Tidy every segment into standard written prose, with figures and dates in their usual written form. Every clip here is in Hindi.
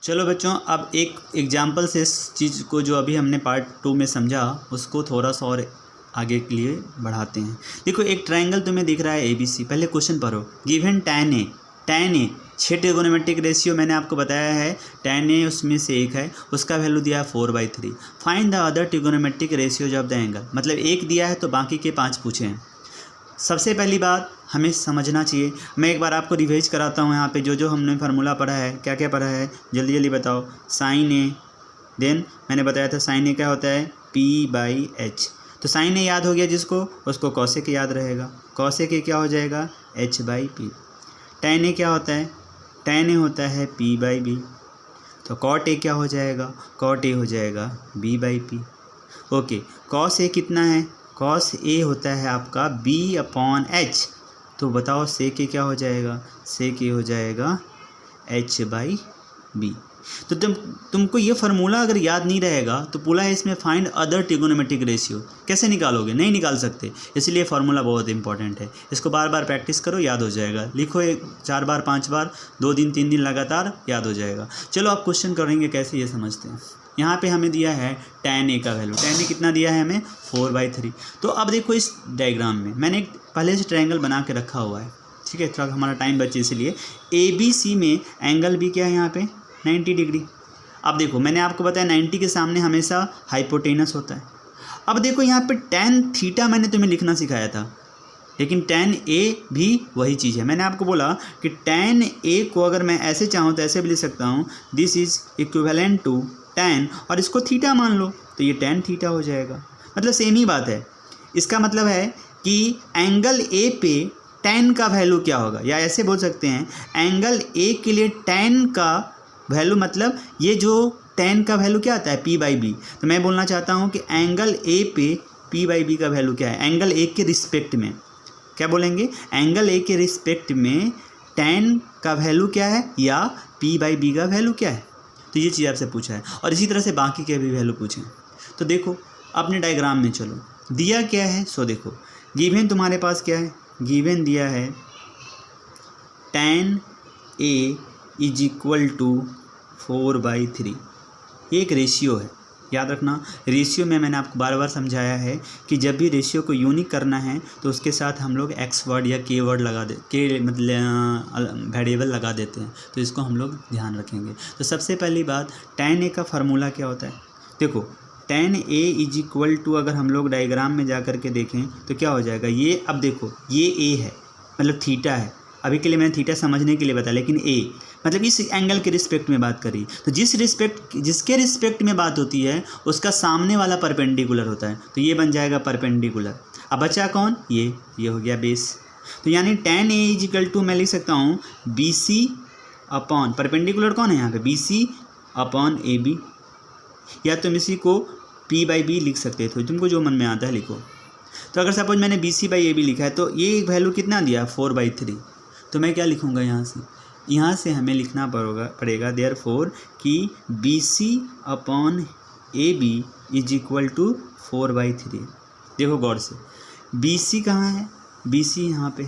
चलो बच्चों, अब एक एग्जाम्पल से इस चीज़ को जो अभी हमने पार्ट 2 में समझा उसको थोड़ा सा और आगे के लिए बढ़ाते हैं। देखो, एक ट्रायंगल तुम्हें दिख रहा है ABC। पहले क्वेश्चन पढ़ो। Given tan A 6 trigonometric ratio मैंने आपको बताया है। tan A उसमें से एक है, उसका वैल्यू दिया है 4/3। Find the other trigonometric ratios of the angle. मतलब एक दिया है तो बाकी के 5 पूछे हैं। सबसे पहली बात हमें समझना चाहिए, मैं एक बार आपको रिवाइज कराता हूँ। यहाँ पे जो जो हमने फार्मूला पढ़ा है, क्या क्या पढ़ा है, जल्दी जल्दी बताओ। साइन ए, देन मैंने बताया था साइन ए क्या होता है, P/H। तो साइन ए याद हो गया जिसको, उसको कॉसेक याद रहेगा। कॉसेक ए क्या हो जाएगा, H/P। टैन ए क्या होता है, टैन ए होता है P/B। तो कॉट ए क्या हो जाएगा, कॉट ए हो जाएगा B/P। ओके, कॉस ए कितना है, कॉस ए होता है आपका B/H। तो बताओ सेक ए क्या हो जाएगा, सेक ए हो जाएगा H/B। तो तुमको ये फार्मूला अगर याद नहीं रहेगा तो बोला है इसमें फाइंड अदर ट्रिगोनोमेट्रिक रेशियो। कैसे निकालोगे, नहीं निकाल सकते, इसलिए फार्मूला बहुत इंपॉर्टेंट है। इसको बार बार प्रैक्टिस करो, याद हो जाएगा। लिखो 4 बार 5 बार, 2 दिन 3 दिन लगातार, याद हो जाएगा। चलो आप क्वेश्चन करेंगे कैसे ये समझते हैं। यहाँ पे हमें दिया है tan A का वैल्यू, tan A कितना दिया है हमें, 4/3। तो अब देखो इस डायग्राम में मैंने एक पहले से ट्रायंगल बना के रखा हुआ है, ठीक है, थोड़ा हमारा टाइम बचे इसलिए। ABC में एंगल भी क्या है यहाँ पे, 90 डिग्री। अब देखो मैंने आपको बताया 90 के सामने हमेशा हाइपोटेनस होता है। अब देखो यहाँ पे tan थीटा मैंने तुम्हें लिखना सिखाया था, लेकिन tan A भी वही चीज़ है। मैंने आपको बोला कि tan A को अगर मैं ऐसे चाहूँ तो ऐसे भी लिख सकता हूँ, this is equivalent to tan, और इसको थीटा मान लो तो ये tan थीटा हो जाएगा। मतलब सेम ही बात है। इसका मतलब है कि एंगल A पे tan का वैल्यू क्या होगा, या ऐसे बोल सकते हैं एंगल A के लिए tan का वैल्यू, मतलब ये जो tan का वैल्यू क्या आता है, P/B। तो मैं बोलना चाहता हूँ कि एंगल A पे P/B का वैल्यू क्या है, एंगल A के रिस्पेक्ट में क्या बोलेंगे, एंगल A के रिस्पेक्ट में tan का वैल्यू क्या है या P/B का वैल्यू क्या है। तो ये चीज़ आपसे पूछा है, और इसी तरह से बाकी के भी वैल्यू पूछे। तो देखो अपने डायग्राम में चलो, दिया क्या है। सो देखो गिवन तुम्हारे पास क्या है, गिवन दिया है tan A = 4/3। ये एक रेशियो है, याद रखना। रेशियो में मैंने आपको बार बार समझाया है कि जब भी रेशियो को यूनिक करना है तो उसके साथ हम लोग x वर्ड या k वर्ड लगा दे, के मतलब वेरिएबल लगा देते हैं, तो इसको हम लोग ध्यान रखेंगे। तो सबसे पहली बात, tan A का फार्मूला क्या होता है। देखो tan A = अगर हम लोग डायग्राम में जा कर के देखें तो क्या हो जाएगा, ये अब देखो ये A है, मतलब थीटा है। अभी के लिए मैंने थीटा समझने के लिए बताया, लेकिन A मतलब इस एंगल के रिस्पेक्ट में बात करी, तो जिसके रिस्पेक्ट में बात होती है उसका सामने वाला परपेंडिकुलर होता है, तो ये बन जाएगा परपेंडिकुलर। अब बचा कौन, ये हो गया बेस। तो यानी tan A = मैं लिख सकता हूँ BC अपॉन, परपेंडिकुलर कौन है यहाँ पे, BC/AB, या तुम इसी को P/B लिख सकते थे, तुमको जो मन में आता है लिखो। तो अगर सपोज मैंने BC/AB लिखा है तो ये वैल्यू कितना दिया, 4/3। तो मैं क्या लिखूँगा, यहाँ से हमें लिखना पड़ेगा देयरफॉर कि BC/AB = 4/3। देखो गौर से, BC कहाँ है, BC यहाँ पे,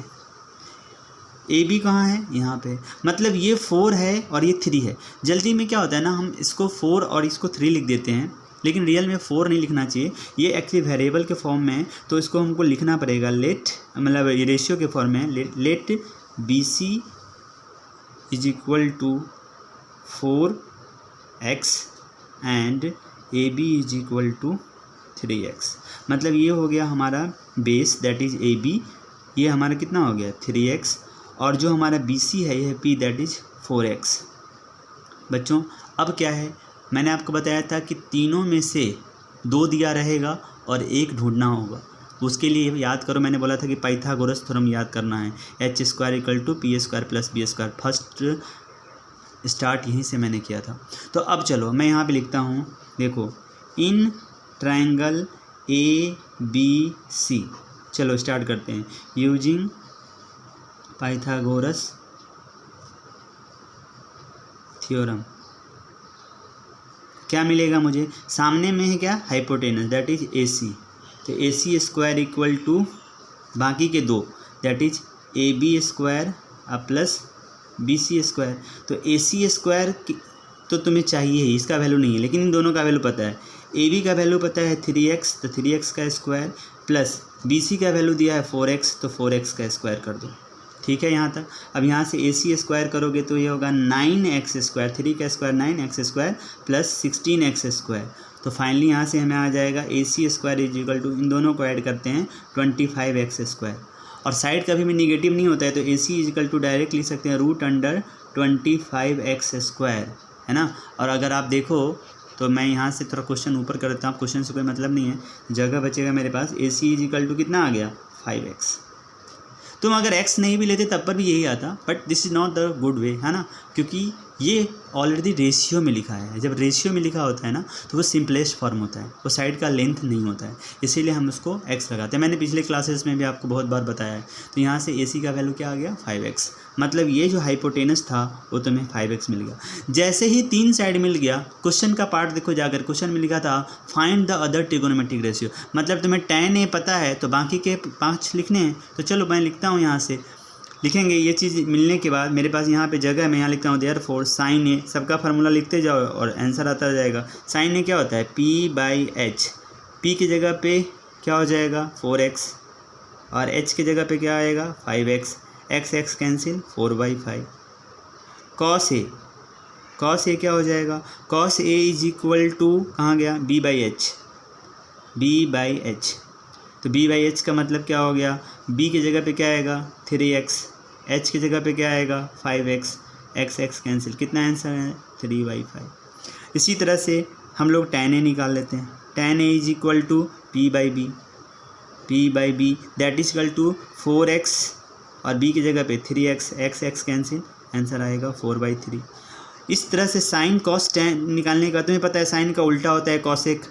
AB कहाँ है, यहाँ पे, मतलब ये 4 है और ये 3 है। जल्दी में क्या होता है ना, हम इसको 4 और इसको 3 लिख देते हैं, लेकिन रियल में 4 नहीं लिखना चाहिए, ये एक्चुअली वेरिएबल के फॉर्म में है, तो इसको हमको लिखना पड़ेगा लेट, मतलब ये रेशियो के फॉर्म में है, late BC = 4x and AB = 3x। मतलब ये हो गया हमारा बेस, दैट इज़ AB, ये हमारा कितना हो गया 3x, और जो हमारा BC है यह P, दैट इज़ 4x। बच्चों अब क्या है, मैंने आपको बताया था कि तीनों में से 2 दिया रहेगा और 1 ढूंढना होगा। उसके लिए याद करो, मैंने बोला था कि पाइथागोरस थ्योरम याद करना है, h² = p² + b²। First start यहीं से मैंने किया था। तो अब चलो मैं यहाँ पे लिखता हूँ, देखो इन ट्रायंगल ABC, चलो स्टार्ट करते हैं, यूजिंग पाइथागोरस थ्योरम। क्या मिलेगा मुझे, सामने में है क्या, हाइपोटेनस, दैट इज AC। तो AC² = बाकी के 2, दैट इज AB² + BC²। तो AC² तो तुम्हें चाहिए ही, इसका वैल्यू नहीं है, लेकिन इन दोनों का वैल्यू पता है। ए बी का वैल्यू पता है 3x, तो 3x का स्क्वायर प्लस बी सी का वैल्यू दिया है 4x, तो 4x का स्क्वायर कर दो। ठीक है यहाँ तक। अब यहाँ से ए सी स्क्वायर करोगे तो ये होगा 9x स्क्वायर, 3 का square 9x square plus 16x square. तो फाइनली यहाँ से हमें आ जाएगा ए सी स्क्वायर इज इक्वल टू, इन दोनों को ऐड करते हैं 25x स्क्वायर, और साइड कभी भी निगेटिव नहीं होता है, तो ए सी इज इक्वल टू डायरेक्ट लिख सकते हैं √25x स्क्वायर, है ना। और अगर आप देखो तो मैं यहाँ से थोड़ा क्वेश्चन ऊपर कर देता हूँ, क्वेश्चन से कोई मतलब नहीं है, जगह बचेगा मेरे पास। ए सी इज इक्वल टू कितना आ गया 5x। तुम अगर x नहीं भी लेते तब पर भी यही आता, but this is not the good way, है ना, क्योंकि ये ऑलरेडी रेशियो में लिखा है। जब रेशियो में लिखा होता है ना तो वो सिंपलेस्ट फॉर्म होता है, वो साइड का लेंथ नहीं होता है, इसीलिए हम उसको x लगाते हैं। मैंने पिछले क्लासेस में भी आपको बहुत बार बताया है। तो यहाँ से ए सी का वैल्यू क्या आ गया 5x, मतलब ये जो हाइपोटेनस था वो तुम्हें 5x मिल गया। जैसे ही 3 साइड मिल गया, क्वेश्चन का पार्ट देखो जाकर, क्वेश्चन में लिखा था find the other trigonometric ratio, मतलब तुम्हें tan a पता है तो बाकी के 5 लिखने हैं। तो चलो मैं लिखता हूँ, यहाँ से लिखेंगे। ये चीज़ मिलने के बाद मेरे पास यहाँ पे जगह है, मैं यहाँ लिखता हूँ देयरफॉर साइन ए, सबका फार्मूला लिखते जाओ और आंसर आता जाएगा। साइन ए क्या होता है p/h, p की जगह पे क्या हो जाएगा 4x, और h की जगह पे क्या आएगा 5x, x cancel 4/5। Cos A क्या हो जाएगा, cos A is equal to कहाँ गया b/h, तो b/h का मतलब क्या हो गया, b की जगह पे क्या आएगा 3x, h की जगह पे क्या आएगा 5x, x कैंसिल, कितना आंसर है 3/5। इसी तरह से हम लोग tan a निकाल लेते हैं। tan a is equal to p/b that is equal to 4x, और b की जगह पे 3x, x कैंसिल, आंसर आएगा 4/3। इस तरह से साइन कॉस tan निकालने का, तुम्हें पता है साइन का उल्टा होता है कॉसेक,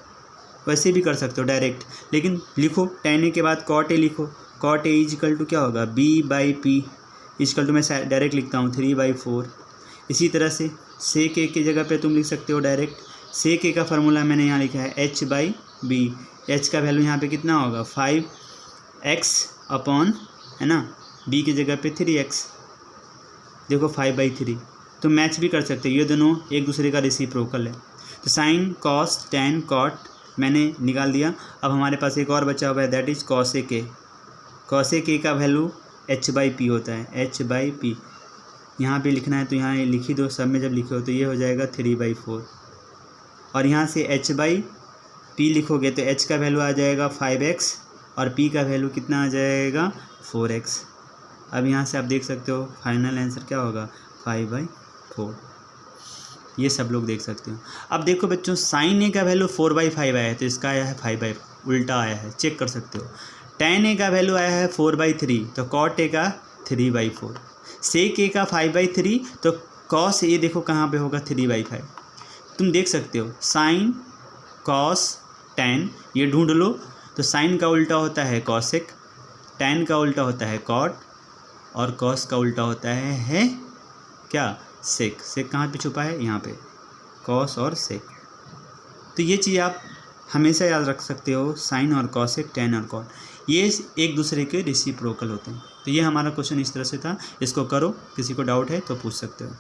वैसे भी कर सकते हो डायरेक्ट, लेकिन लिखो tan a के बाद cot a लिखो। cot a is equal to क्या होगा b/p इजकल टू, मैं डायरेक्ट लिखता हूँ 3/4। इसी तरह से sec a की जगह पे तुम लिख सकते हो डायरेक्ट, sec a का फार्मूला मैंने यहाँ लिखा है h/b, h का वैल्यू यहाँ पे कितना होगा 5x अपॉन, है ना, b की जगह पे 3x, देखो 5/3। तो मैच भी कर सकते हो, ये दोनों एक दूसरे का रेसिप्रोकल है। तो साइन कॉस tan कॉट मैंने निकाल दिया। अब हमारे पास एक और बचा हुआ है, that is cosec A. Cosec ए का वैल्यू h/p होता है, h/p यहाँ पे लिखना है तो यहाँ लिख ही दो, सब में जब लिखे हो तो ये हो जाएगा 3/4, और यहाँ से h/p लिखोगे तो h का वैल्यू आ जाएगा 5x, और p का वैल्यू कितना आ जाएगा 4x। अब यहाँ से आप देख सकते हो फाइनल आंसर क्या होगा 5/4, ये सब लोग देख सकते हो। अब देखो बच्चों, साइन ए का वैल्यू 4/5 आया है, तो इसका आया है 5/, उल्टा आया है, चेक कर सकते हो। tan ए का वैल्यू आया है 4/3, तो cot ए का 3/4, sec ए का 5/3, तो cos ए देखो कहाँ पे होगा 3/5। तुम देख सकते हो साइन cos tan ये ढूंढ लो, तो साइन का उल्टा होता है cosec, tan का उल्टा होता है cot, और cos का उल्टा होता है क्या sec। sec कहाँ पे छुपा है, यहाँ पे cos और sec। तो ये चीज़ आप हमेशा याद रख सकते हो, साइन और cosec, tan और cot ये एक दूसरे के रेसिप्रोकल होते हैं। तो ये हमारा क्वेश्चन इस तरह से था, इसको करो, किसी को डाउट है तो पूछ सकते हो।